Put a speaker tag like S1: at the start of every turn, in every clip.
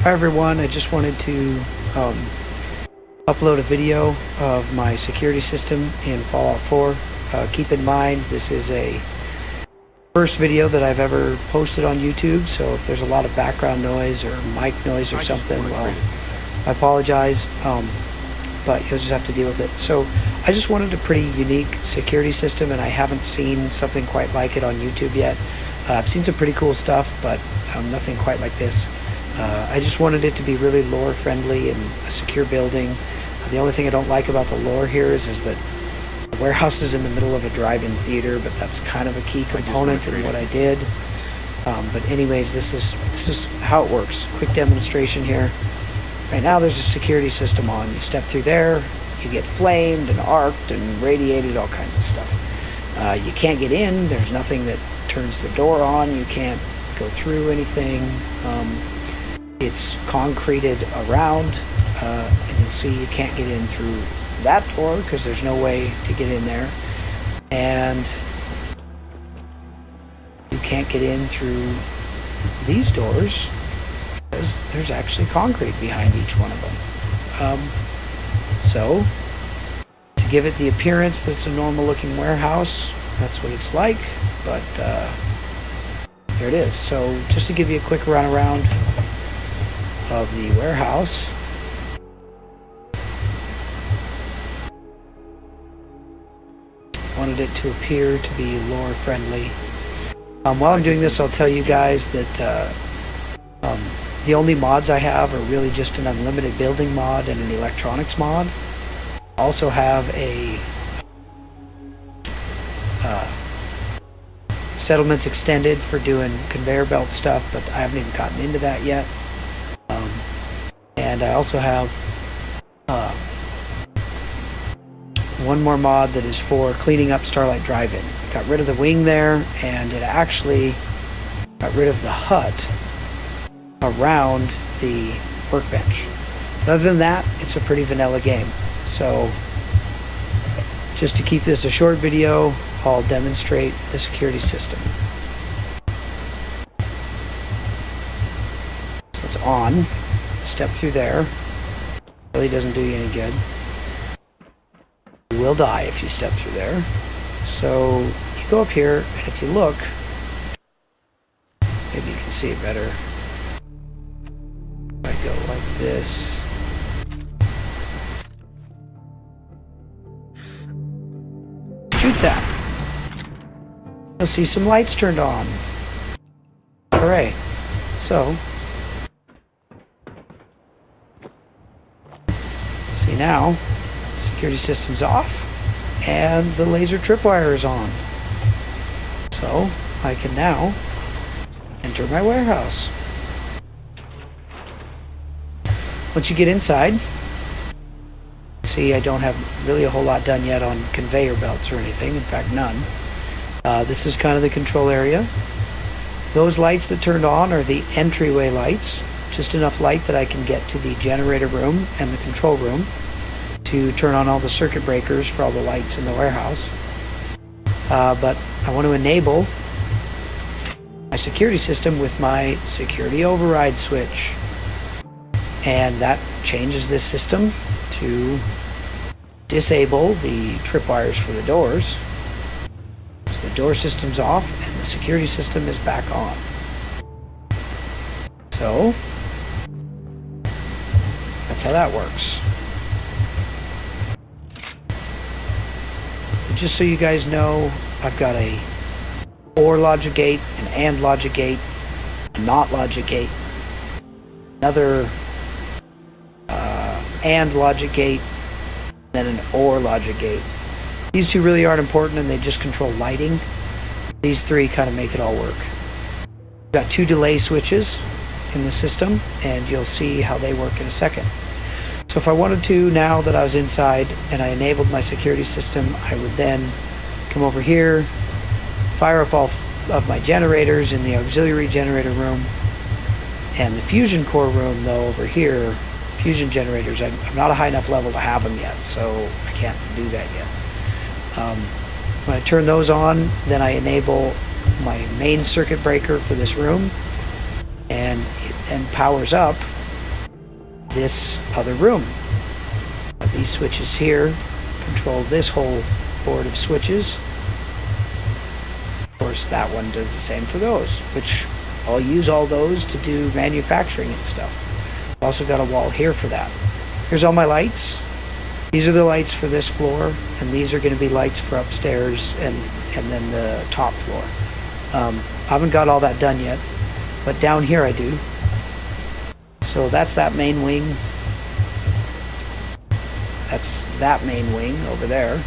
S1: Hi everyone, I just wanted to upload a video of my security system in Fallout 4. Keep in mind this is a first video that I've ever posted on YouTube, so if there's a lot of background noise or mic noise or something, well, I apologize, but you'll just have to deal with it. So I just wanted a pretty unique security system, and I haven't seen something quite like it on YouTube yet. I've seen some pretty cool stuff, but nothing quite like this. I just wanted it to be really lore friendly and a secure building. The only thing I don't like about the lore here is that the warehouse is in the middle of a drive-in theater, but that's kind of a key component in what I did. But anyways, this is how it works. Quick demonstration here. Right now there's a security system on. You step through there, you get flamed and arced and radiated, all kinds of stuff. You can't get in. There's nothing that turns the door on. You can't go through anything. It's concreted around, and you'll see you can't get in through that door because there's no way to get in there, and you can't get in through these doors because there's actually concrete behind each one of them. So to give it the appearance that's a normal looking warehouse, that's what it's like, but there it is. So just to give you a quick run around of the warehouse. Wanted it to appear to be lore friendly. While I'm doing this, I'll tell you guys that the only mods I have are really just an unlimited building mod and an electronics mod. I also have a settlements extended for doing conveyor belt stuff, but I haven't even gotten into that yet. And I also have one more mod that is for cleaning up Starlight Drive-In. Got rid of the wing there, and it actually got rid of the hut around the workbench. But other than that, it's a pretty vanilla game. So just to keep this a short video, I'll demonstrate the security system. So it's on. Step through there. Really doesn't do you any good. You will die if you step through there. So you go up here, and if you look, maybe you can see it better. If I go like this. Shoot that. You'll see some lights turned on. Hooray. So see now, security system's off and the laser tripwire is on. So I can now enter my warehouse. Once you get inside, see I don't have really a whole lot done yet on conveyor belts or anything, in fact none. This is kind of the control area. Those lights that turned on are the entryway lights. Just enough light that I can get to the generator room and the control room to turn on all the circuit breakers for all the lights in the warehouse. But I want to enable my security system with my security override switch. And that changes this system to disable the tripwires for the doors. So the door system's off and the security system is back on. So that's how that works. And just so you guys know, I've got a OR logic gate, an AND logic gate, a NOT logic gate, another AND logic gate, then an OR logic gate. These two really aren't important and they just control lighting. These three kind of make it all work. We've got two delay switches in the system, and you'll see how they work in a second. So if I wanted to, now that I was inside and I enabled my security system, I would then come over here, fire up all of my generators in the auxiliary generator room, and the fusion core room though over here, fusion generators, I'm not a high enough level to have them yet, so I can't do that yet. When I turn those on, then I enable my main circuit breaker for this room, and it then powers up this other room. These switches here control this whole board of switches. Of course, that one does the same for those, which I'll use all those to do manufacturing and stuff. I've also got a wall here for that. Here's all my lights. These are the lights for this floor, and these are going to be lights for upstairs and then the top floor. I haven't got all that done yet, but down here I do. So that's that main wing. That's that main wing over there.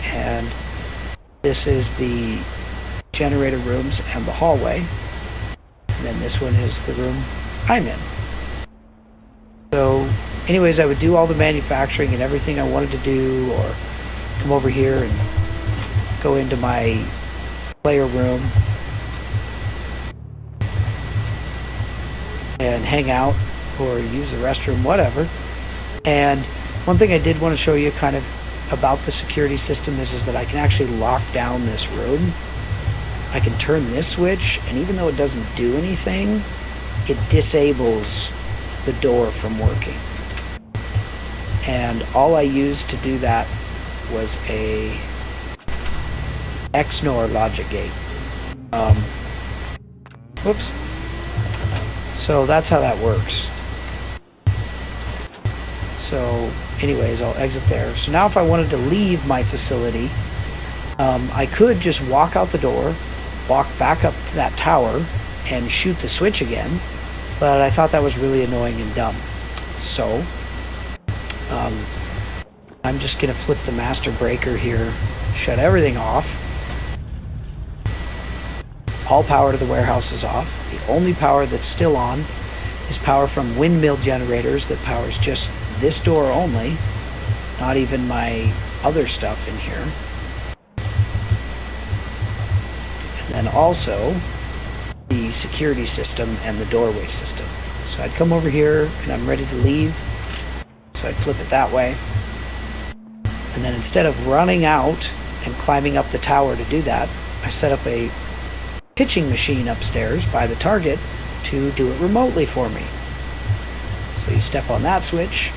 S1: And this is the generator rooms and the hallway. And then this one is the room I'm in. So anyways, I would do all the manufacturing and everything I wanted to do, or come over here and go into my player room and hang out or use the restroom, whatever. And one thing I did want to show you kind of about the security system is that I can actually lock down this room. I can turn this switch, and even though it doesn't do anything, it disables the door from working. And all I used to do that was a XNOR logic gate. Whoops. So that's how that works. So anyways, I'll exit there. So now if I wanted to leave my facility, I could just walk out the door, walk back up to that tower, and shoot the switch again, but I thought that was really annoying and dumb. So I'm just going to flip the master breaker here, shut everything off. All power to the warehouse is off. The only power that's still on is power from windmill generators that powers just this door only, not even my other stuff in here. And then also the security system and the doorway system. So I'd come over here and I'm ready to leave. So I'd flip it that way. And then instead of running out and climbing up the tower to do that, I set up a pitching machine upstairs by the target to do it remotely for me. So you step on that switch,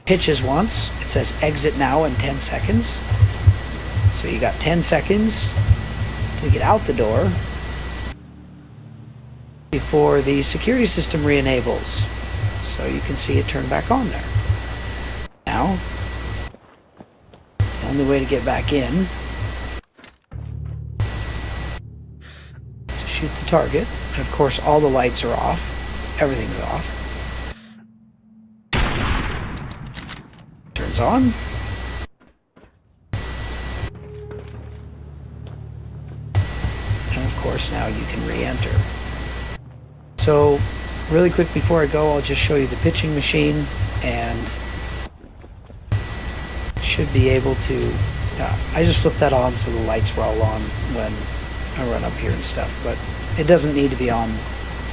S1: pitches once, it says exit now in 10 seconds. So you got 10 seconds to get out the door before the security system re-enables. So you can see it turn back on there. Now, the only way to get back in is to shoot the target. And of course, all the lights are off. Everything's off. Turns on. And of course, now you can re-enter. So, really quick before I go, I'll just show you the pitching machine, and should be able to, I just flipped that on so the lights were all on when I run up here and stuff, but it doesn't need to be on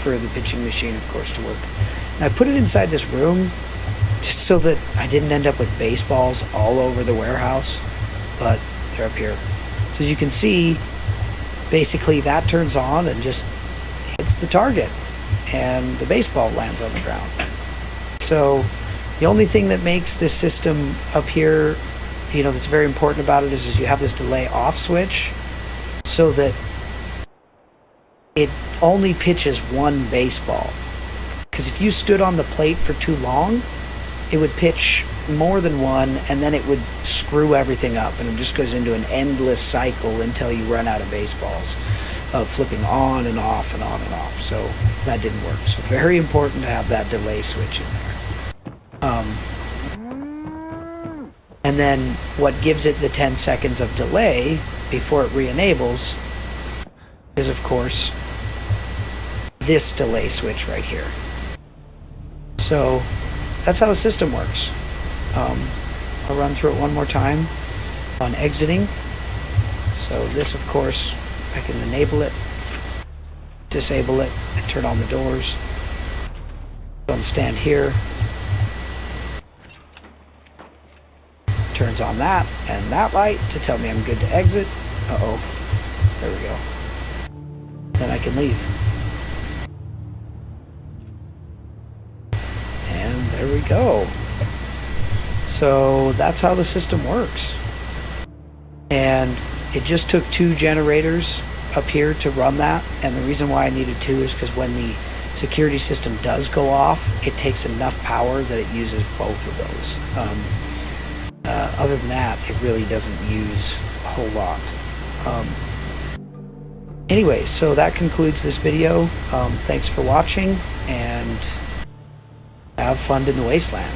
S1: for the pitching machine, of course, to work. And I put it inside this room just so that I didn't end up with baseballs all over the warehouse, but they're up here. So as you can see, basically that turns on and just hits the target, and the baseball lands on the ground. So the only thing that makes this system up here, that's very important about it is you have this delay off switch so that it only pitches one baseball. Because if you stood on the plate for too long, it would pitch more than one, and then it would screw everything up, and it just goes into an endless cycle until you run out of baseballs of flipping on and off and on and off. So that didn't work. So very important to have that delay switch in there. And then what gives it the 10 seconds of delay before it re-enables is, of course, this delay switch right here. So that's how the system works. I'll run through it one more time on exiting. So this, of course, I can enable it, disable it, and turn on the doors. Don't stand here. Turns on that and that light to tell me I'm good to exit. Uh-oh. There we go. Then I can leave. There we go. So that's how the system works. And it just took 2 generators up here to run that. And the reason why I needed 2 is because when the security system does go off, it takes enough power that it uses both of those. Other than that, it really doesn't use a whole lot. Anyway, so that concludes this video. Thanks for watching, and have fun in the wasteland.